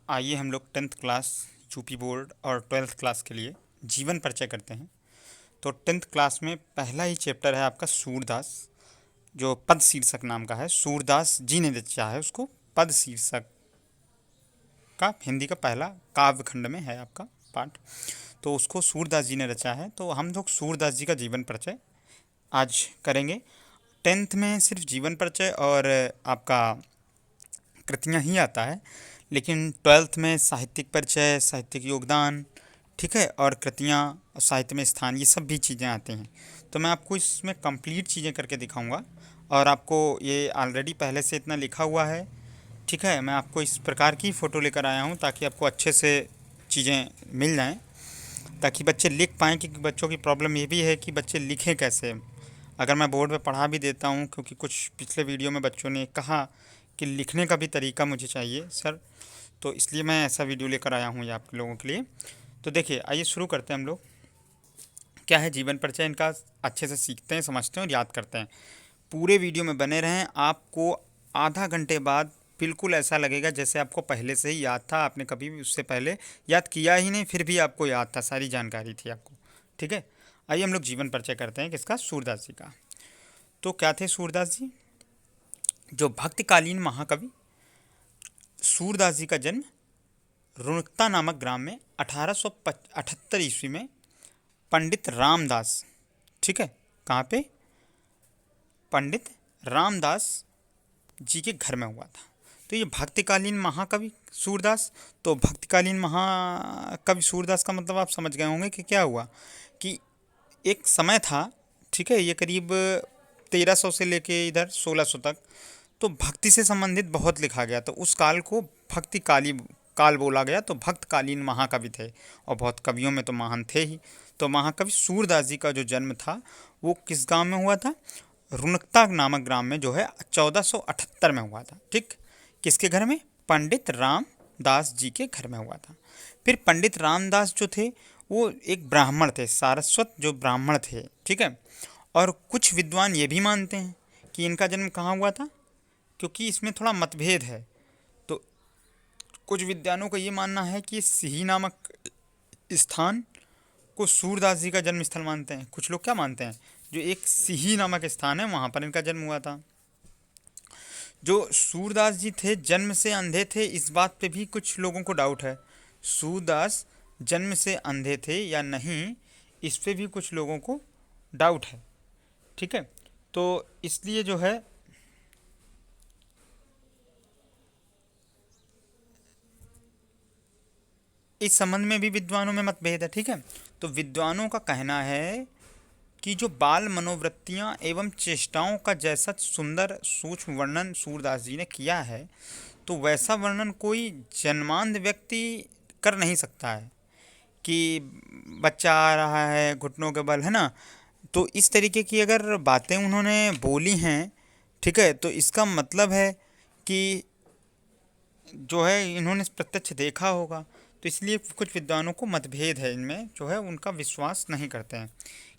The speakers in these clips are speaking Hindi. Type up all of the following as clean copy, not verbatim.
आइए हम लोग 10th क्लास यूपी बोर्ड और 12th क्लास के लिए जीवन परिचय करते हैं। तो 10th क्लास में पहला ही चैप्टर है आपका सूरदास, जो पद शीर्षक नाम का है। सूरदास जी ने रचा है उसको। पद शीर्षक का हिंदी का पहला काव्य खंड में है आपका पाठ, तो उसको सूरदास जी ने रचा है। तो हम लोग सूरदास जी का जीवन परिचय आज करेंगे। 10th में सिर्फ जीवन परिचय और आपका कृतियाँ ही आता है, लेकिन 12th में साहित्यिक परिचय, साहित्यिक योगदान, ठीक है, और कृतियाँ, साहित्य में स्थान, ये सब भी चीज़ें आती हैं। तो मैं आपको इसमें कंप्लीट चीज़ें करके दिखाऊंगा, और आपको ये ऑलरेडी पहले से इतना लिखा हुआ है, ठीक है। मैं आपको इस प्रकार की फ़ोटो लेकर आया हूँ ताकि आपको अच्छे से चीज़ें मिल जाएँ, ताकि बच्चे लिख पाएँ। क्योंकि बच्चों की प्रॉब्लम ये भी है कि बच्चे लिखें कैसे। अगर मैं बोर्ड पे पढ़ा भी देता हूँ, क्योंकि कुछ पिछले वीडियो में बच्चों ने कहा कि लिखने का भी तरीका मुझे चाहिए सर, तो इसलिए मैं ऐसा वीडियो लेकर आया हूँ ये आप लोगों के लिए। तो देखिए, आइए शुरू करते हैं हम लोग। क्या है जीवन परिचय इनका, अच्छे से सीखते हैं, समझते हैं और याद करते हैं। पूरे वीडियो में बने रहें। आपको आधा घंटे बाद बिल्कुल ऐसा लगेगा जैसे आपको पहले से ही याद था, आपने कभी भी उससे पहले याद किया ही नहीं, फिर भी आपको याद था, सारी जानकारी थी आपको, ठीक है। आइए हम लोग जीवन परिचय करते हैं किसका, सूरदास जी का। तो क्या थे सूरदास जी? जो भक्तकालीन महाकवि। सूरदास जी का जन्म रुणकता नामक ग्राम में 1878 ईस्वी में पंडित रामदास, ठीक है, कहाँ पे, पंडित रामदास जी के घर में हुआ था। तो ये भक्तकालीन महाकवि सूरदास। तो भक्तकालीन महाकवि सूरदास का मतलब आप समझ गए होंगे कि क्या हुआ, कि एक समय था, ठीक है, ये करीब 1300 से लेके इधर 1600 तक, तो भक्ति से संबंधित बहुत लिखा गया। तो उस काल को भक्ति काली काल बोला गया। तो भक्तकालीन महाकवि थे, और बहुत कवियों में तो महान थे ही। तो महाकवि सूरदास जी का जो जन्म था वो किस गांव में हुआ था? रुणकता नामक ग्राम में, जो है 1478 में हुआ था, ठीक। किसके घर में? पंडित रामदास जी के घर में हुआ था। फिर पंडित रामदास जो थे वो एक ब्राह्मण थे, सारस्वत जो ब्राह्मण थे, ठीक है। और कुछ विद्वान ये भी मानते हैं कि इनका जन्म कहाँ हुआ था, क्योंकि इसमें थोड़ा मतभेद है। तो कुछ विद्वानों का ये मानना है कि सिही नामक स्थान को सूरदास जी का जन्म स्थल मानते हैं। कुछ लोग क्या मानते हैं, जो एक सिही नामक स्थान है वहाँ पर इनका जन्म हुआ था। जो सूरदास जी थे जन्म से अंधे थे, इस बात पे भी कुछ लोगों को डाउट है। सूरदास जन्म से अंधे थे या नहीं, इस पे भी कुछ लोगों को डाउट है, ठीक है। तो इसलिए जो है इस संबंध में भी विद्वानों में मतभेद है, ठीक है। तो विद्वानों का कहना है कि जो बाल मनोवृत्तियाँ एवं चेष्टाओं का जैसा सुंदर सूक्ष्म वर्णन सूरदास जी ने किया है, तो वैसा वर्णन कोई जन्मांध व्यक्ति कर नहीं सकता है। कि बच्चा आ रहा है घुटनों के बल, है ना, तो इस तरीके की अगर बातें उन्होंने बोली हैं, ठीक है, तो इसका मतलब है कि जो है इन्होंने प्रत्यक्ष देखा होगा। तो इसलिए कुछ विद्वानों को मतभेद है इनमें, जो है उनका विश्वास नहीं करते हैं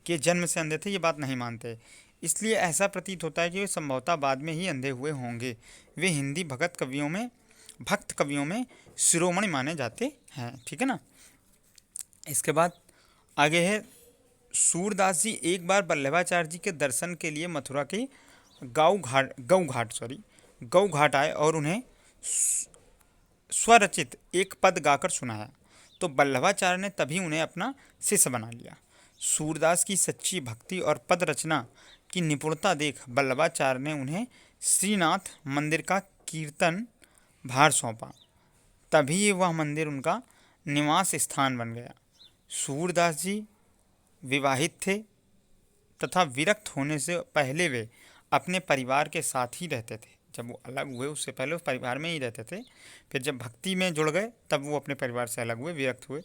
कि ये जन्म से अंधे थे, ये बात नहीं मानते। इसलिए ऐसा प्रतीत होता है कि वे संभवतः बाद में ही अंधे हुए होंगे। वे हिंदी भक्त कवियों में शिरोमणि माने जाते हैं, ठीक है ना। इसके बाद आगे है, सूरदास जी एक बार वल्लभाचार्य जी के दर्शन के लिए मथुरा के गऊ घाट आए और उन्हें स्वरचित एक पद गाकर सुनाया। तो वल्लभाचार्य ने तभी उन्हें अपना शिष्य बना लिया। सूरदास की सच्ची भक्ति और पद रचना की निपुणता देख वल्लभाचार्य ने उन्हें श्रीनाथ मंदिर का कीर्तन भार सौंपा। तभी वह मंदिर उनका निवास स्थान बन गया। सूरदास जी विवाहित थे तथा विरक्त होने से पहले वे अपने परिवार के साथ ही रहते थे। जब वो अलग हुए उससे पहले वो परिवार में ही रहते थे, फिर जब भक्ति में जुड़ गए तब वो अपने परिवार से अलग हुए, विरक्त हुए।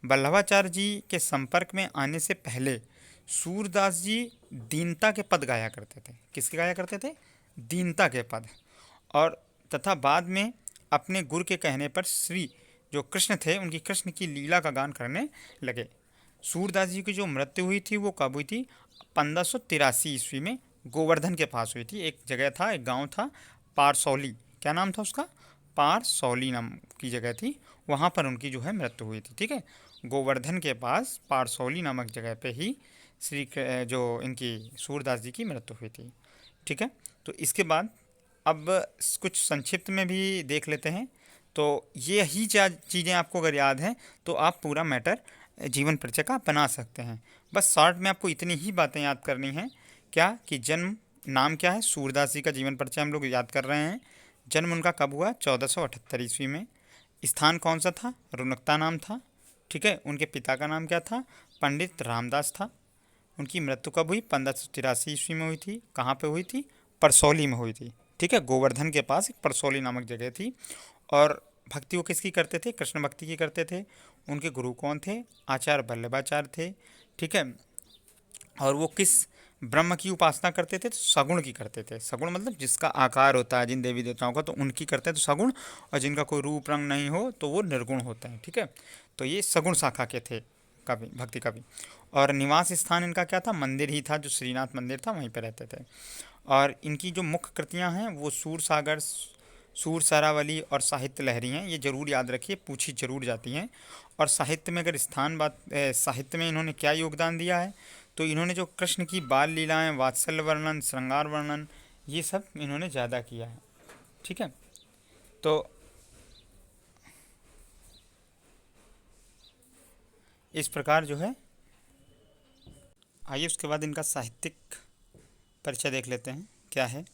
वल्लभाचार्य जी के संपर्क में आने से पहले सूरदास जी दीनता के पद गाया करते थे। किसके गाया करते थे? दीनता के पद। और तथा बाद में अपने गुरु के कहने पर श्री जो कृष्ण थे उनकी कृष्ण की लीला का गान करने लगे। सूरदास जी की जो मृत्यु हुई थी वो कब हुई थी? 1583 ईस्वी में गोवर्धन के पास हुई थी। एक जगह था, एक गांव था पारसौली, क्या नाम था उसका? पारसौली नाम की जगह थी, वहाँ पर उनकी जो है मृत्यु हुई थी। ठीक है, गोवर्धन के पास पारसौली नामक जगह पे ही जो इनकी सूरदास जी की मृत्यु हुई थी। ठीक है, तो इसके बाद अब कुछ संक्षिप्त में भी देख लेते हैं। तो ये ही चीज़ें आपको अगर याद हैं तो आप पूरा मैटर जीवन परिचय का बना सकते हैं। बस शॉर्ट में आपको इतनी ही बातें याद करनी हैं। क्या कि जन्म, नाम क्या है, सूरदास जी का जीवन परिचय हम लोग याद कर रहे हैं। जन्म उनका कब हुआ, 1478 ईस्वी में। स्थान कौन सा था, रुनकता नाम था। ठीक है, उनके पिता का नाम क्या था, पंडित रामदास था। उनकी मृत्यु कब हुई, 1583 ईस्वी में हुई थी। कहाँ पे हुई थी, परसौली में हुई थी। ठीक है, गोवर्धन के पास एक परसौली नामक जगह थी। और भक्ति वो किसकी करते थे, कृष्ण भक्ति की करते थे। उनके गुरु कौन थे, आचार्य वल्लभाचार्य थे। ठीक है, और वो किस ब्रह्म की उपासना करते थे, तो सगुण की करते थे। सगुण मतलब जिसका आकार होता है जिन देवी देवताओं का, तो उनकी करते हैं तो सगुण, और जिनका कोई रूप रंग नहीं हो तो वो निर्गुण होते हैं। ठीक है, तो ये सगुण शाखा के थे कवि, भक्ति कवि। और निवास स्थान इनका क्या था, मंदिर ही था, जो श्रीनाथ मंदिर था वहीं पर रहते थे। और इनकी जो मुख्य कृतियाँ हैं वो सूर सागर, सूर सरावली और साहित्य लहरी हैं। ये जरूर याद रखिए, पूछी जरूर जाती हैं। और साहित्य में अगर साहित्य में इन्होंने क्या योगदान दिया है, तो इन्होंने जो कृष्ण की बाल लीलाएं, वात्सल्य वर्णन, श्रृंगार वर्णन, ये सब इन्होंने ज़्यादा किया है। ठीक है, तो इस प्रकार जो है, आइए उसके बाद इनका साहित्यिक परिचय देख लेते हैं क्या है।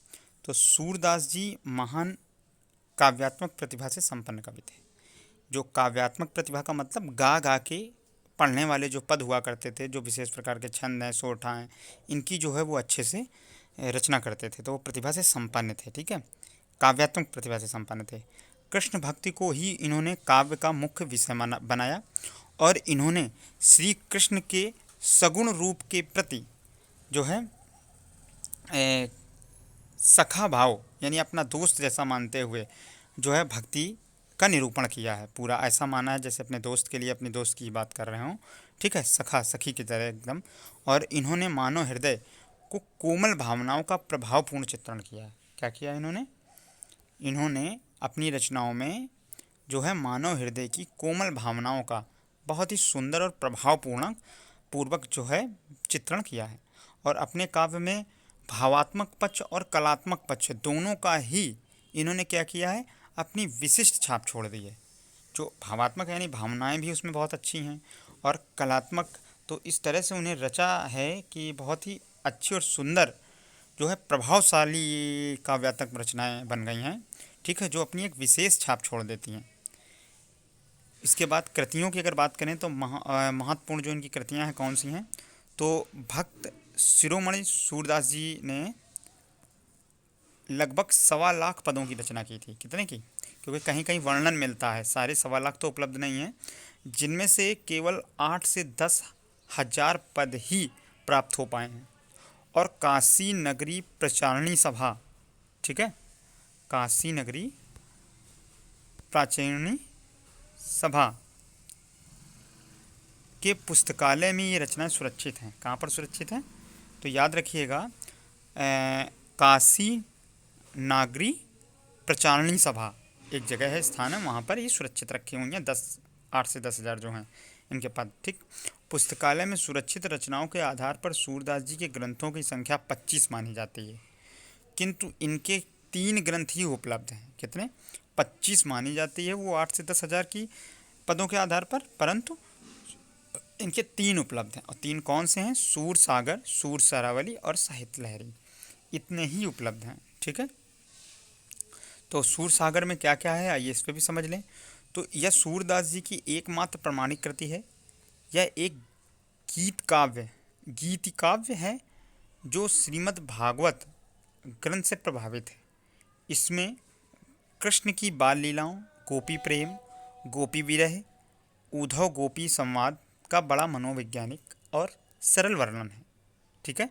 तो सूरदास जी महान काव्यात्मक प्रतिभा से संपन्न कवि थे। जो काव्यात्मक प्रतिभा का मतलब गा गा के पढ़ने वाले जो पद हुआ करते थे, जो विशेष प्रकार के छंद हैं, सोठा हैं, इनकी जो है वो अच्छे से रचना करते थे, तो वो प्रतिभा से संपन्न थे। ठीक है, काव्यात्मक प्रतिभा से संपन्न थे। कृष्ण भक्ति को ही इन्होंने काव्य का मुख्य विषय बनाया, और इन्होंने श्री कृष्ण के सगुण रूप के प्रति जो है सखा भाव, यानी अपना दोस्त जैसा मानते हुए जो है भक्ति का निरूपण किया है। पूरा ऐसा माना है जैसे अपने दोस्त के लिए अपने दोस्त की बात कर रहे हों। ठीक है, सखा सखी की तरह एकदम। और इन्होंने मानव हृदय को कोमल भावनाओं का प्रभावपूर्ण चित्रण किया है। क्या किया इन्होंने, इन्होंने अपनी रचनाओं में जो है मानव हृदय की कोमल भावनाओं का बहुत ही सुंदर और प्रभावपूर्ण पूर्वक जो है चित्रण किया है। और अपने काव्य में भावात्मक पक्ष और कलात्मक पक्ष दोनों का ही इन्होंने क्या किया है, अपनी विशिष्ट छाप छोड़ दी है। जो भावात्मक यानी भावनाएं भी उसमें बहुत अच्छी हैं, और कलात्मक तो इस तरह से उन्हें रचा है कि बहुत ही अच्छी और सुंदर जो है प्रभावशाली काव्यात्मक रचनाएं बन गई हैं। ठीक है, जो अपनी एक विशेष छाप छोड़ देती हैं। इसके बाद कृतियों की अगर बात करें तो महत्वपूर्ण जो इनकी कृतियां हैं कौन सी हैं, तो भक्त शिरोमणि सूरदास जी ने लगभग 1.25 लाख पदों की रचना की थी। कितने की, क्योंकि कहीं कहीं वर्णन मिलता है, सारे 1.25 लाख तो उपलब्ध नहीं है, जिनमें से केवल 8 से 10 हजार पद ही प्राप्त हो पाए हैं। और काशी नगरी प्रचारणी सभा, ठीक है, काशी नगरी प्राचीनी सभा के पुस्तकालय में ये रचनाएं सुरक्षित हैं। कहाँ पर सुरक्षित हैं, तो याद रखिएगा, काशी नागरी प्रचारणी सभा एक जगह है, स्थान है, वहाँ पर ये सुरक्षित रखी हुई हैं। 8 से 10 हजार जो हैं इनके पद। ठीक, पुस्तकालय में सुरक्षित रचनाओं के आधार पर सूरदास जी के ग्रंथों की संख्या 25 मानी जाती है, किंतु इनके 3 ग्रंथ ही उपलब्ध हैं। कितने, 25 मानी जाती है वो 8 से 10 हजार की पदों के आधार पर, परंतु इनके 3 उपलब्ध हैं। और 3 कौन से हैं, सूर सागर, सूर सरावली और साहित्य लहरी, इतने ही उपलब्ध हैं। ठीक है, तो सूर सागर में क्या क्या है आइए इस पर भी समझ लें। तो यह सूरदास जी की एकमात्र प्रमाणिक कृति है। यह एक गीत काव्य है जो श्रीमद् भागवत ग्रंथ से प्रभावित है। इसमें कृष्ण की बाल लीलाओं, गोपी प्रेम, गोपी विरह, उद्धव गोपी संवाद का बड़ा मनोवैज्ञानिक और सरल वर्णन है। ठीक है,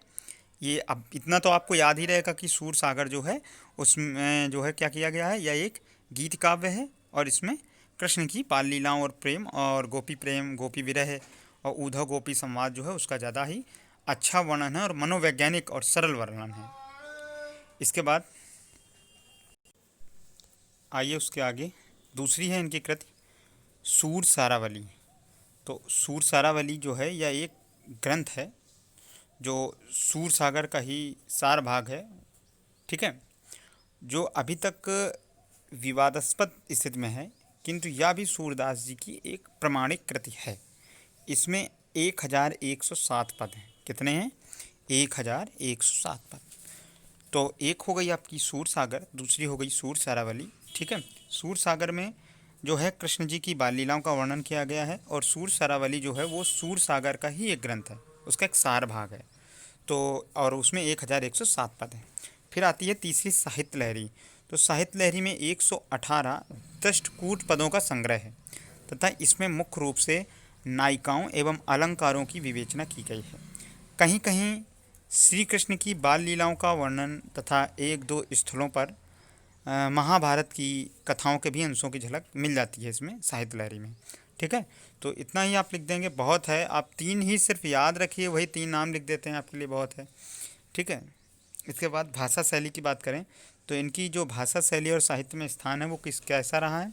ये अब इतना तो आपको याद ही रहेगा कि सूर सागर जो है उसमें जो है क्या किया गया है, यह एक गीत काव्य है, और इसमें कृष्ण की बाल लीलाओं और प्रेम और गोपी प्रेम, गोपी विरह और उद्धव गोपी संवाद जो है उसका ज़्यादा ही अच्छा वर्णन है और मनोवैज्ञानिक और सरल वर्णन है। इसके बाद आइए उसके आगे दूसरी है इनकी कृति सूर सारावली। तो सूर सारावली जो है यह एक ग्रंथ है जो सूर सागर का ही सार भाग है, ठीक है, जो अभी तक विवादास्पद स्थिति में है, किंतु यह भी सूरदास जी की एक प्रमाणिक कृति है। इसमें 1107 पद हैं। कितने हैं? 1107 पद। तो एक हो गई आपकी सूर सागर, दूसरी हो गई सूर सारावली, ठीक है। सूर सागर में जो है कृष्ण जी की बाल लीलाओं का वर्णन किया गया है, और सूर सारावली जो है वो सूर सागर का ही एक ग्रंथ है, उसका एक सार भाग है। तो और उसमें 1107 पद हैं। फिर आती है तीसरी साहित्य लहरी। तो साहित्य लहरी में 118 दष्टकूट पदों का संग्रह है, तथा इसमें मुख्य रूप से नायिकाओं एवं अलंकारों की विवेचना की गई है। कहीं कहीं श्री कृष्ण की बाल लीलाओं का वर्णन तथा एक दो स्थलों पर महाभारत की कथाओं के भी अंशों की झलक मिल जाती है इसमें साहित्य लहरी में, ठीक है। तो इतना ही आप लिख देंगे, बहुत है। आप 3 ही सिर्फ याद रखिए, वही 3 नाम लिख देते हैं, आपके लिए बहुत है, ठीक है। इसके बाद भाषा शैली की बात करें तो इनकी जो भाषा शैली और साहित्य में स्थान है वो कैसा रहा है।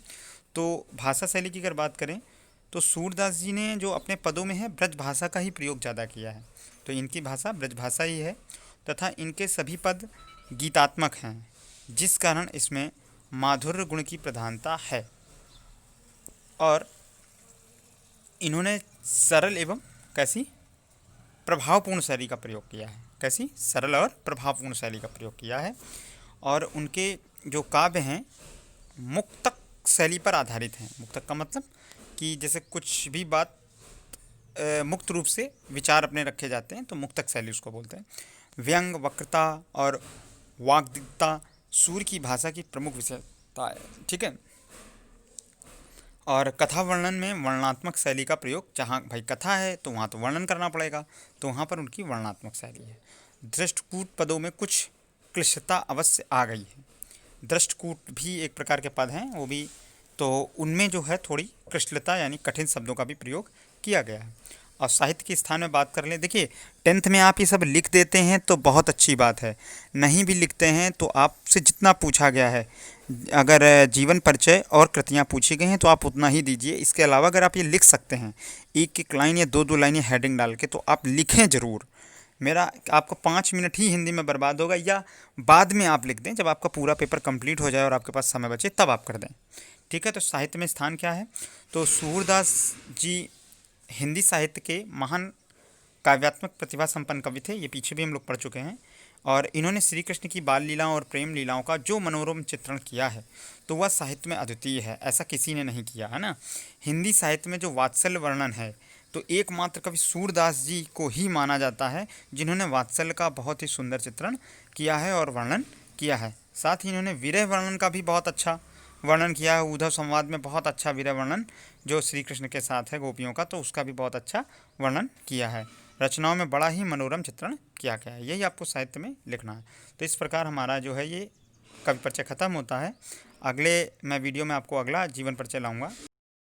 तो भाषा शैली की अगर बात करें तो सूरदास जी ने जो अपने पदों में है ब्रज भाषा का ही प्रयोग ज़्यादा किया है। तो इनकी भाषा ब्रज भाषा ही है, तथा इनके सभी पद गीतात्मक हैं, जिस कारण इसमें माधुर्य गुण की प्रधानता है। और इन्होंने सरल एवं कैसी प्रभावपूर्ण शैली का प्रयोग किया है। कैसी? सरल और प्रभावपूर्ण शैली का प्रयोग किया है। और उनके जो काव्य हैं मुक्तक शैली पर आधारित हैं। मुक्तक का मतलब कि जैसे कुछ भी बात मुक्त रूप से विचार अपने रखे जाते हैं, तो मुक्तक शैली उसको बोलते हैं। व्यंग, वक्रता और वाग्दिग्धता सूर की भाषा की प्रमुख विशेषता है, ठीक है। और कथा वर्णन में वर्णनात्मक शैली का प्रयोग, जहाँ भाई कथा है तो वहाँ तो वर्णन करना पड़ेगा, तो वहाँ पर उनकी वर्णनात्मक शैली है। दृष्टकूट पदों में कुछ क्लिष्टता अवश्य आ गई है। दृष्टकूट भी एक प्रकार के पद हैं, वो भी तो उनमें जो है थोड़ी क्लिष्टता यानी कठिन शब्दों का भी प्रयोग किया गया है। और साहित्य के स्थान में बात कर लें, देखिए 10th में आप ये सब लिख देते हैं तो बहुत अच्छी बात है, नहीं भी लिखते हैं तो आपसे जितना पूछा गया है, अगर जीवन परिचय और कृतियाँ पूछी गई हैं तो आप उतना ही दीजिए। इसके अलावा अगर आप ये लिख सकते हैं एक एक लाइन या दो दो लाइनें हेडिंग डाल के, तो आप लिखें ज़रूर। मेरा आपको 5 मिनट ही हिंदी में बर्बाद होगा, या बाद में आप लिख दें जब आपका पूरा पेपर कंप्लीट हो जाए और आपके पास समय बचे तब आप कर दें, ठीक है। तो साहित्य में स्थान क्या है? तो सूरदास जी हिंदी साहित्य के महान काव्यात्मक प्रतिभा संपन्न कवि थे, ये पीछे भी हम लोग पढ़ चुके हैं। और इन्होंने श्री कृष्ण की बाल लीलाओं और प्रेम लीलाओं का जो मनोरम चित्रण किया है तो वह साहित्य में अद्वितीय है, ऐसा किसी ने नहीं किया है ना। हिंदी साहित्य में जो वात्सल्य वर्णन है तो एकमात्र कवि सूरदास जी को ही माना जाता है, जिन्होंने वात्सल्य का बहुत ही सुंदर चित्रण किया है और वर्णन किया है। साथ ही इन्होंने विरह वर्णन का भी बहुत अच्छा वर्णन किया है। उद्धव संवाद में बहुत अच्छा विरह वर्णन जो श्री कृष्ण के साथ है गोपियों का, तो उसका भी बहुत अच्छा वर्णन किया है। रचनाओं में बड़ा ही मनोरम चित्रण किया गया है, यही आपको साहित्य में लिखना है। तो इस प्रकार हमारा जो है ये कवि परिचय खत्म होता है। अगले मैं वीडियो में आपको अगला जीवन परिचय लाऊंगा।